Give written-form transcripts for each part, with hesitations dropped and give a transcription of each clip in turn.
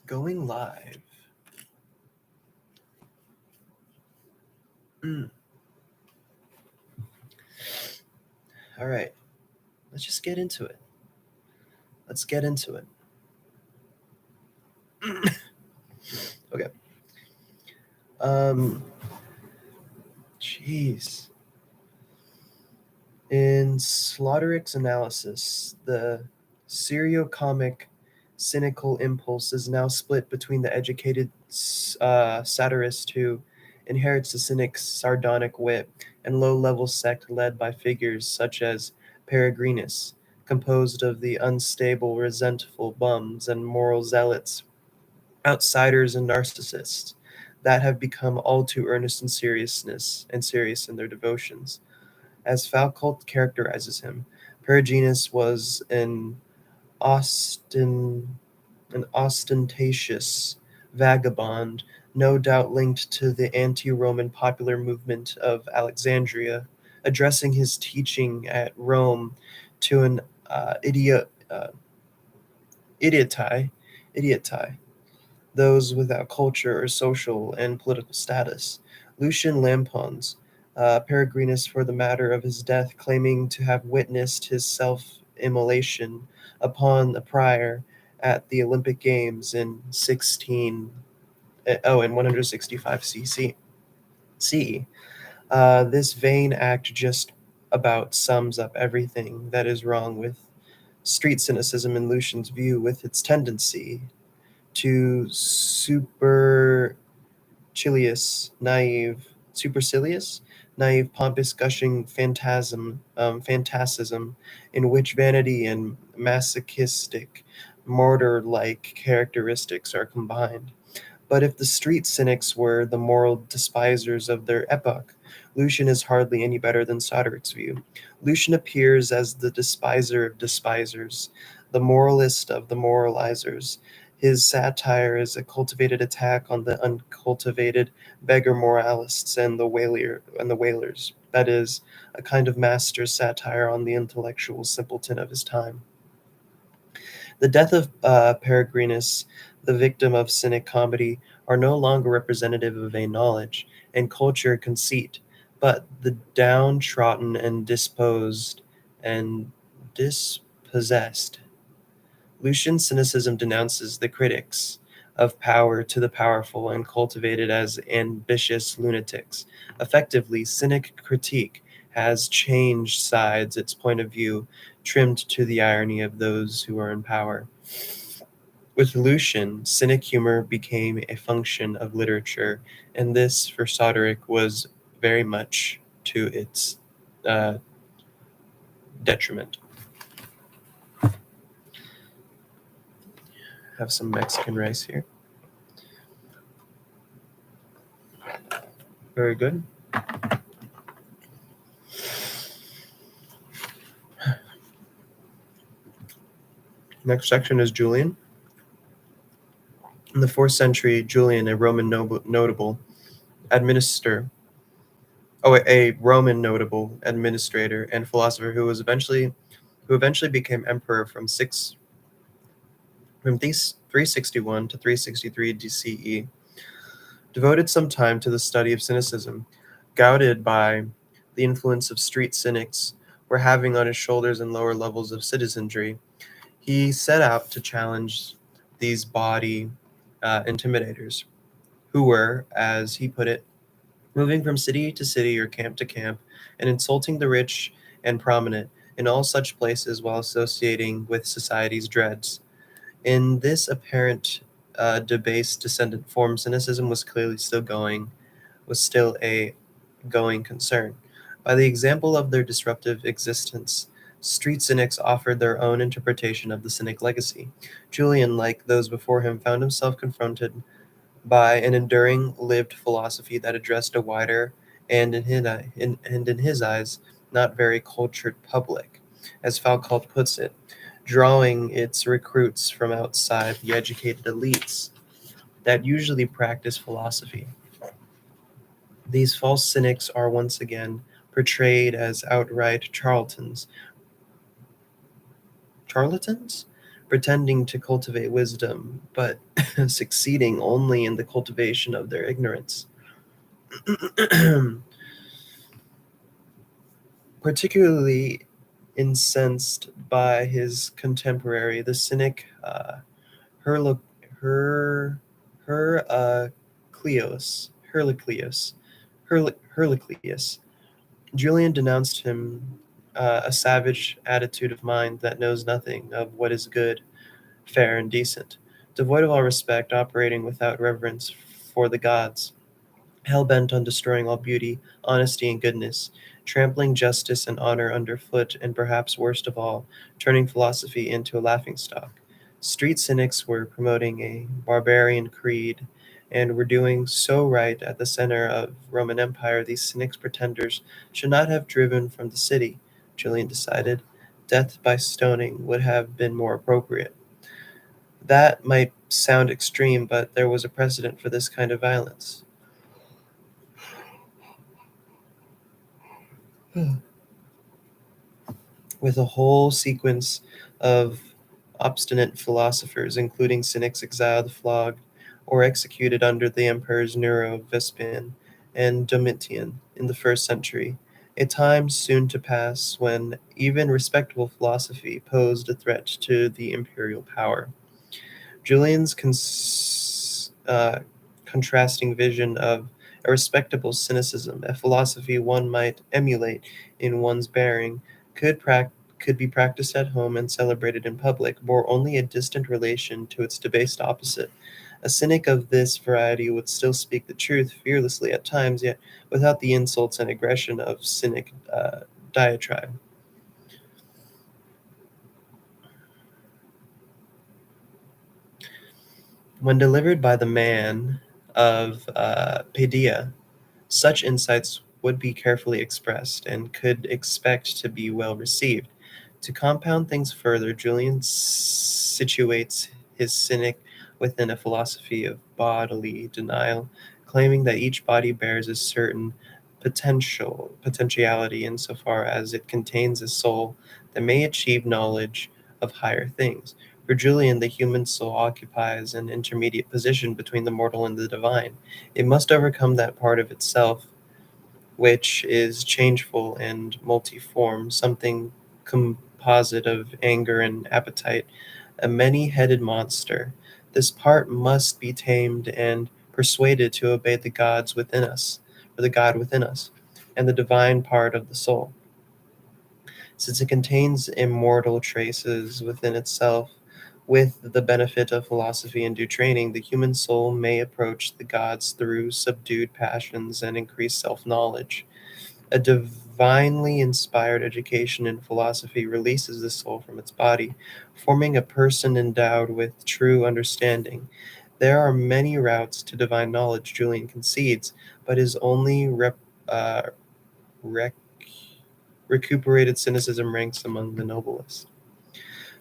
Going live. All right. Let's just get into it. Let's get into it. Okay. Jeez. In Slaughteric's analysis, the seriocomic cynical impulse is now split between the educated satirist who inherits the cynic's sardonic wit and low-level sect led by figures such as Peregrinus, composed of the unstable, resentful bums and moral zealots, outsiders and narcissists that have become all too earnest in seriousness and serious in their devotions. As Foucault characterizes him, Peregrinus was austin, an ostentatious vagabond, no doubt linked to the anti-Roman popular movement of Alexandria, addressing his teaching at Rome to an idiotai, those without culture or social and political status. Lucian lampoons Peregrinus for the matter of his death, claiming to have witnessed his self-immolation upon a prior at the Olympic Games in 165 CE. This vain act just about sums up everything that is wrong with street cynicism in Lucian's view, with its tendency to supercilious, naive, pompous, gushing phantasm, in which vanity and masochistic, martyr-like characteristics are combined. But if the street cynics were the moral despisers of their epoch, Lucian is hardly any better than Soderic's view. Lucian appears as the despiser of despisers, the moralist of the moralizers. His satire is a cultivated attack on the uncultivated beggar moralists and the whalers. That is, a kind of master's satire on the intellectual simpleton of his time. The death of Peregrinus, the victim of cynic comedy, are no longer representative of vain knowledge and culture conceit, but the downtrodden and dispossessed. Lucian cynicism denounces the critics of power to the powerful and cultivated as ambitious lunatics. Effectively, cynic critique has changed sides, its point of view trimmed to the irony of those who are in power. With Lucian, cynic humor became a function of literature, and this, for Soderic, was very much to its uh, detriment. Have some Mexican rice here. Very good. Next section is Julian. In the 4th century, Julian, a Roman notable administrator and philosopher who eventually became emperor from 361 to 363 DCE, devoted some time to the study of cynicism, goaded by the influence of street cynics were having on his shoulders and lower levels of citizenry. He set out to challenge these body intimidators, who were, as he put it, moving from city to city or camp to camp, and insulting the rich and prominent in all such places while associating with society's dregs. In this apparent debased descendant form, cynicism was still a going concern. By the example of their disruptive existence, street cynics offered their own interpretation of the cynic legacy. Julian, like those before him, found himself confronted by an enduring lived philosophy that addressed a wider and in his eyes not very cultured public, as Foucault puts it, drawing its recruits from outside the educated elites that usually practice philosophy. These false cynics are once again portrayed as outright charlatans, pretending to cultivate wisdom, but succeeding only in the cultivation of their ignorance. Particularly incensed by his contemporary, the cynic Herlo- Her, Heraclius, Heraclius. Julian denounced him a savage attitude of mind that knows nothing of what is good, fair, and decent, devoid of all respect, operating without reverence for the gods, hell bent on destroying all beauty, honesty, and goodness, trampling justice and honor underfoot, and perhaps worst of all, turning philosophy into a laughingstock. Street cynics were promoting a barbarian creed and were doing so right at the center of Roman Empire. These cynics pretenders should not have driven from the city, Julian decided. Death by stoning would have been more appropriate. That might sound extreme, but there was a precedent for this kind of violence. With a whole sequence of obstinate philosophers, including cynics exiled, flogged, or executed under the emperors Nero, Vespasian, and Domitian in the first century, a time soon to pass when even respectable philosophy posed a threat to the imperial power. Julian's contrasting vision of a respectable cynicism, a philosophy one might emulate in one's bearing, could be practiced at home and celebrated in public, bore only a distant relation to its debased opposite. A cynic of this variety would still speak the truth fearlessly at times, yet without the insults and aggression of cynic diatribe. When delivered by the man of Padilla, such insights would be carefully expressed and could expect to be well received. To compound things further, Julian situates his cynic within a philosophy of bodily denial, claiming that each body bears a certain potentiality insofar as it contains a soul that may achieve knowledge of higher things. For Julian, the human soul occupies an intermediate position between the mortal and the divine. It must overcome that part of itself which is changeful and multiform, something composite of anger and appetite, a many headed monster. This part must be tamed and persuaded to obey the gods within us, or the God within us, and the divine part of the soul. Since it contains immortal traces within itself, with the benefit of philosophy and due training, the human soul may approach the gods through subdued passions and increased self knowledge. A divinely inspired education in philosophy releases the soul from its body, forming a person endowed with true understanding. There are many routes to divine knowledge, Julian concedes, but his only uh, rec- recuperated cynicism ranks among the noblest.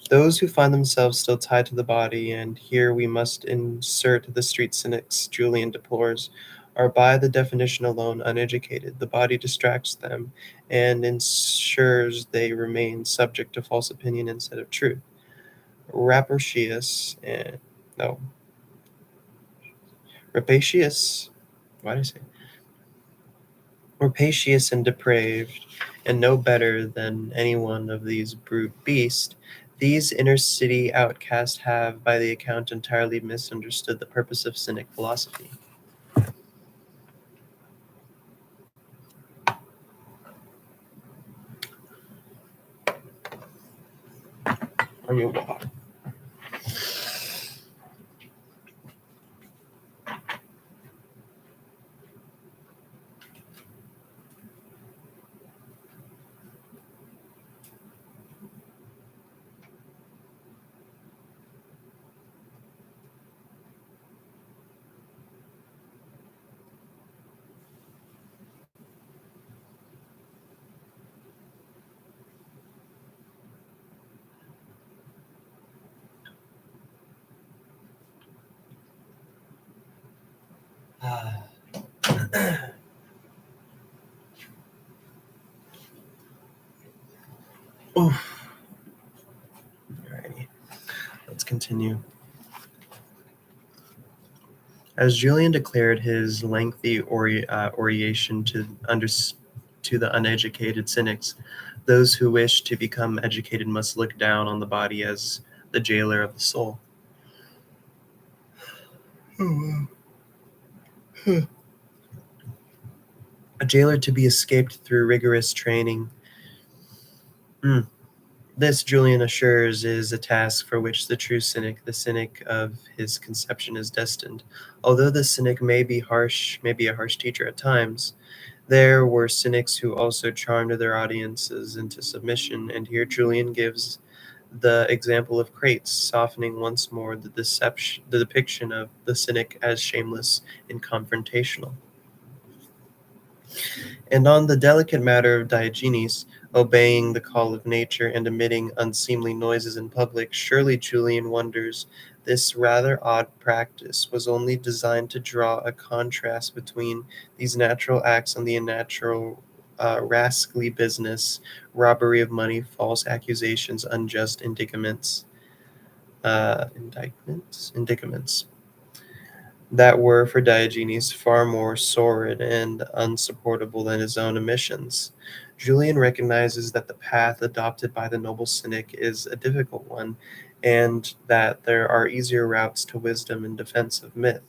Those who find themselves still tied to the body, and here we must insert the street cynics Julian deplores, are by the definition alone uneducated. The body distracts them and ensures they remain subject to false opinion instead of truth. Rapacious and no, rapacious. Why did I say rapacious and depraved, and no better than any one of these brute beasts, these inner city outcasts have, by the account, entirely misunderstood the purpose of cynic philosophy. On your walk. Oof. Alrighty. Let's continue. As Julian declared his lengthy oration to the uneducated cynics, those who wish to become educated must look down on the body as the jailer of the soul. Oh, wow. A jailer to be escaped through rigorous training. This, Julian assures, is a task for which the true cynic, the cynic of his conception, is destined. Although the cynic may be a harsh teacher at times, there were cynics who also charmed their audiences into submission, and here Julian gives the example of Crates, softening once more the depiction of the cynic as shameless and confrontational. And on the delicate matter of Diogenes, obeying the call of nature and emitting unseemly noises in public, surely Julian wonders this rather odd practice was only designed to draw a contrast between these natural acts and the unnatural rascally business, robbery of money, false accusations, unjust indictments that were for Diogenes far more sordid and unsupportable than his own omissions. Julian recognizes that the path adopted by the noble cynic is a difficult one, and that there are easier routes to wisdom in defense of myth.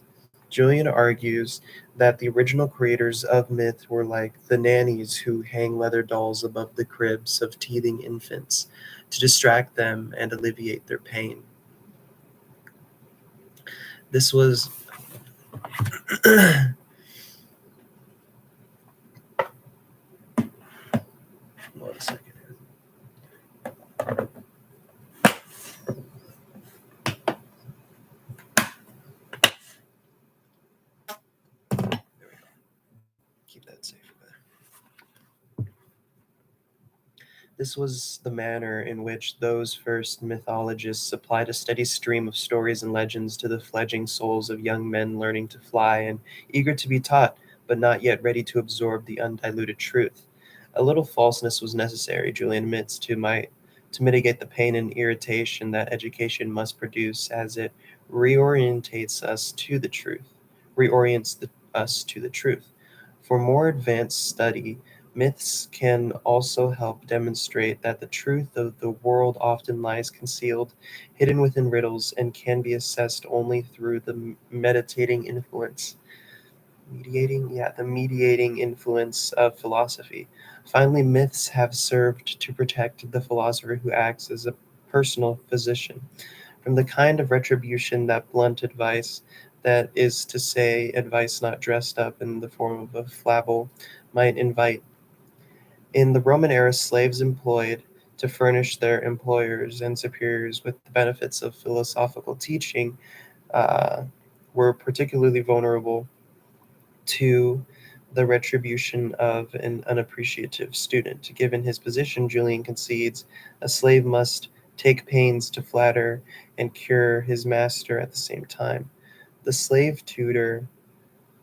Julian argues that the original creators of myth were like the nannies who hang leather dolls above the cribs of teething infants to distract them and alleviate their pain. This was Hold on a second here. There we go. Keep that safe. This was the manner in which those first mythologists supplied a steady stream of stories and legends to the fledgling souls of young men learning to fly and eager to be taught, but not yet ready to absorb the undiluted truth. A little falseness was necessary, Julian admits, to mitigate the pain and irritation that education must produce as it reorients us to the truth. For more advanced study, myths can also help demonstrate that the truth of the world often lies concealed, hidden within riddles, and can be assessed only through the mediating influence of philosophy. Finally, myths have served to protect the philosopher who acts as a personal physician from the kind of retribution that blunt advice, that is to say, advice not dressed up in the form of a flavel, might invite. In the Roman era, slaves employed to furnish their employers and superiors with the benefits of philosophical teaching uh, were particularly vulnerable to the retribution of an unappreciative student. Given his position, Julian concedes a slave must take pains to flatter and cure his master at the same time. The slave tutor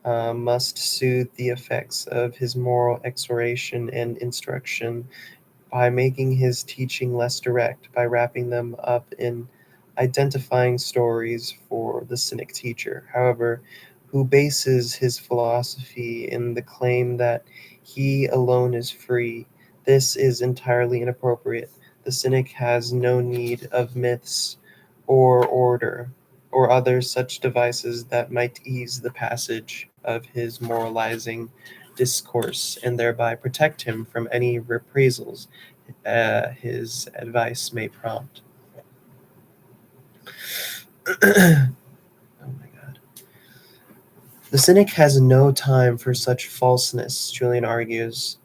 must soothe the effects of his moral exhortation and instruction by making his teaching less direct, by wrapping them up in identifying stories for the cynic teacher, however, who bases his philosophy in the claim that he alone is free. This is entirely inappropriate. The cynic has no need of myths or order or other such devices that might ease the passage of his moralizing discourse and thereby protect him from any reprisals his advice may prompt. Oh my God. The cynic has no time for such falseness, Julian argues.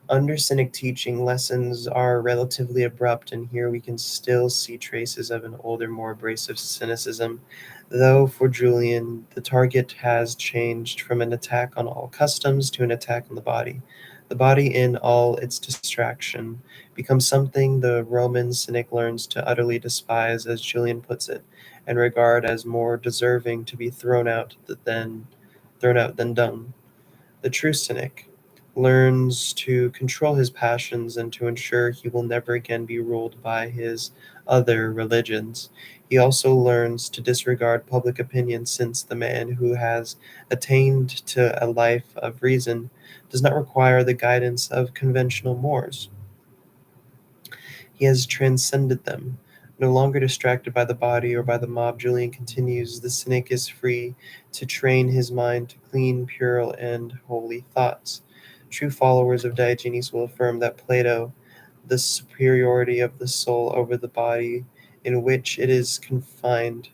Under cynic teaching, lessons are relatively abrupt, and here we can still see traces of an older, more abrasive cynicism, though for Julian, the target has changed from an attack on all customs to an attack on the body. The body, in all its distraction, becomes something the Roman cynic learns to utterly despise, as Julian puts it, and regard as more deserving to be thrown out than dung. The true cynic learns to control his passions and to ensure he will never again be ruled by his other religions. He also learns to disregard public opinion, since the man who has attained to a life of reason does not require the guidance of conventional mores. He has transcended them. No longer distracted by the body or by the mob, Julian continues, the cynic is free to train his mind to clean, pure, and holy thoughts. True followers of Diogenes will affirm that Plato, the superiority of the soul over the body in which it is confined.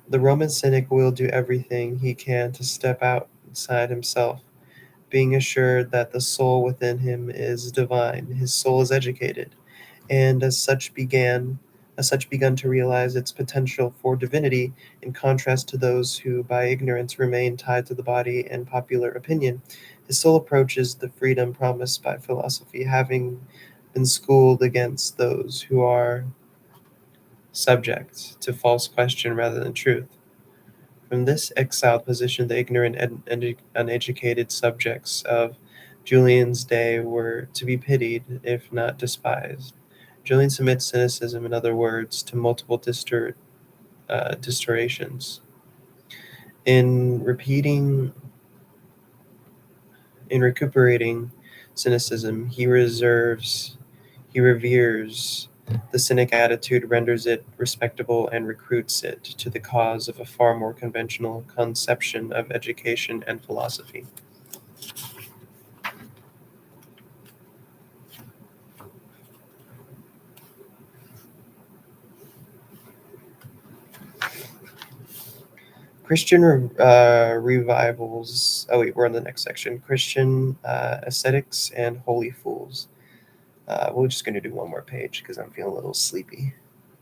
The Roman cynic will do everything he can to step outside himself, being assured that the soul within him is divine. His soul is educated, and as such begun to realize its potential for divinity, in contrast to those who by ignorance remain tied to the body and popular opinion. His soul approaches the freedom promised by philosophy, having been schooled against those who are subject to false question rather than truth. From this exiled position, the ignorant and uneducated subjects of Julian's day were to be pitied, if not despised. Julian submits cynicism, in other words, to multiple distortions. In repeating, in recuperating cynicism, he reveres the cynic attitude, renders it respectable, and recruits it to the cause of a far more conventional conception of education and philosophy. Christian revivals. Oh, wait, we're on the next section. Christian ascetics and holy fools. We're just going to do one more page because I'm feeling a little sleepy.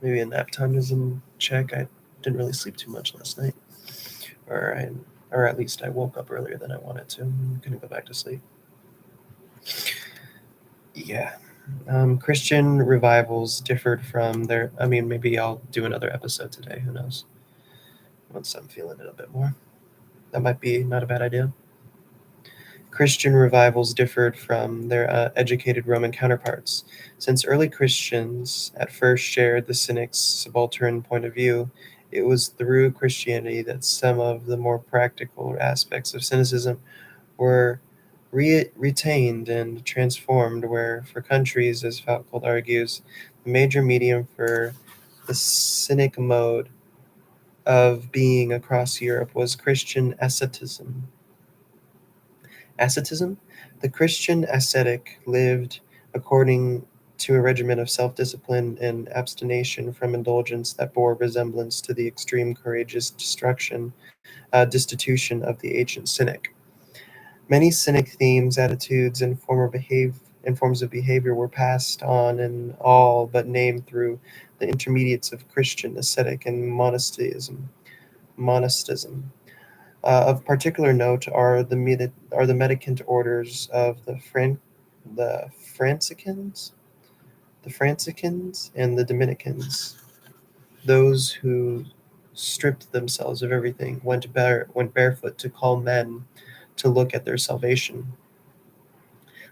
Maybe a nap time is in check. I didn't really sleep too much last night. Or at least I woke up earlier than I wanted to. I'm going to go back to sleep. Yeah. Christian revivals differed from their. I mean, maybe I'll do another episode today. Who knows? Once I'm feeling it a bit more. That might be not a bad idea. Christian revivals differed from their educated Roman counterparts. Since early Christians at first shared the Cynic's subaltern point of view, it was through Christianity that some of the more practical aspects of Cynicism were retained and transformed, where for countries, as Foucault argues, the major medium for the Cynic mode of being across Europe was Christian asceticism. Asceticism? The Christian ascetic lived according to a regimen of self-discipline and abstination from indulgence that bore resemblance to the extreme courageous destitution of the ancient cynic. Many cynic themes, attitudes, and forms of behavior were passed on and all but named through the intermediates of Christian ascetic and monasticism. Of particular note are the mendicant orders of the Franciscans, and the Dominicans. Those who stripped themselves of everything, went barefoot to call men to look at their salvation.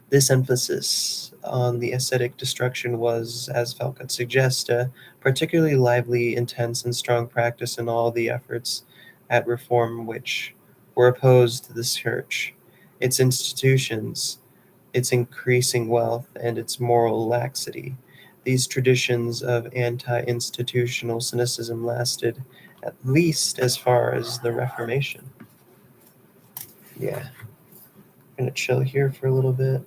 This emphasis on the ascetic destruction was, as Falcott suggests, a particularly lively, intense, and strong practice in all the efforts at reform which were opposed to the Church, its institutions, its increasing wealth, and its moral laxity. These traditions of anti-institutional cynicism lasted at least as far as the Reformation. Yeah, I'm gonna chill here for a little bit.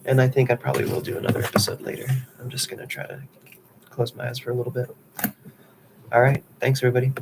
And I think I probably will do another episode later. I'm just going to try to close my eyes for a little bit. All right. Thanks, everybody.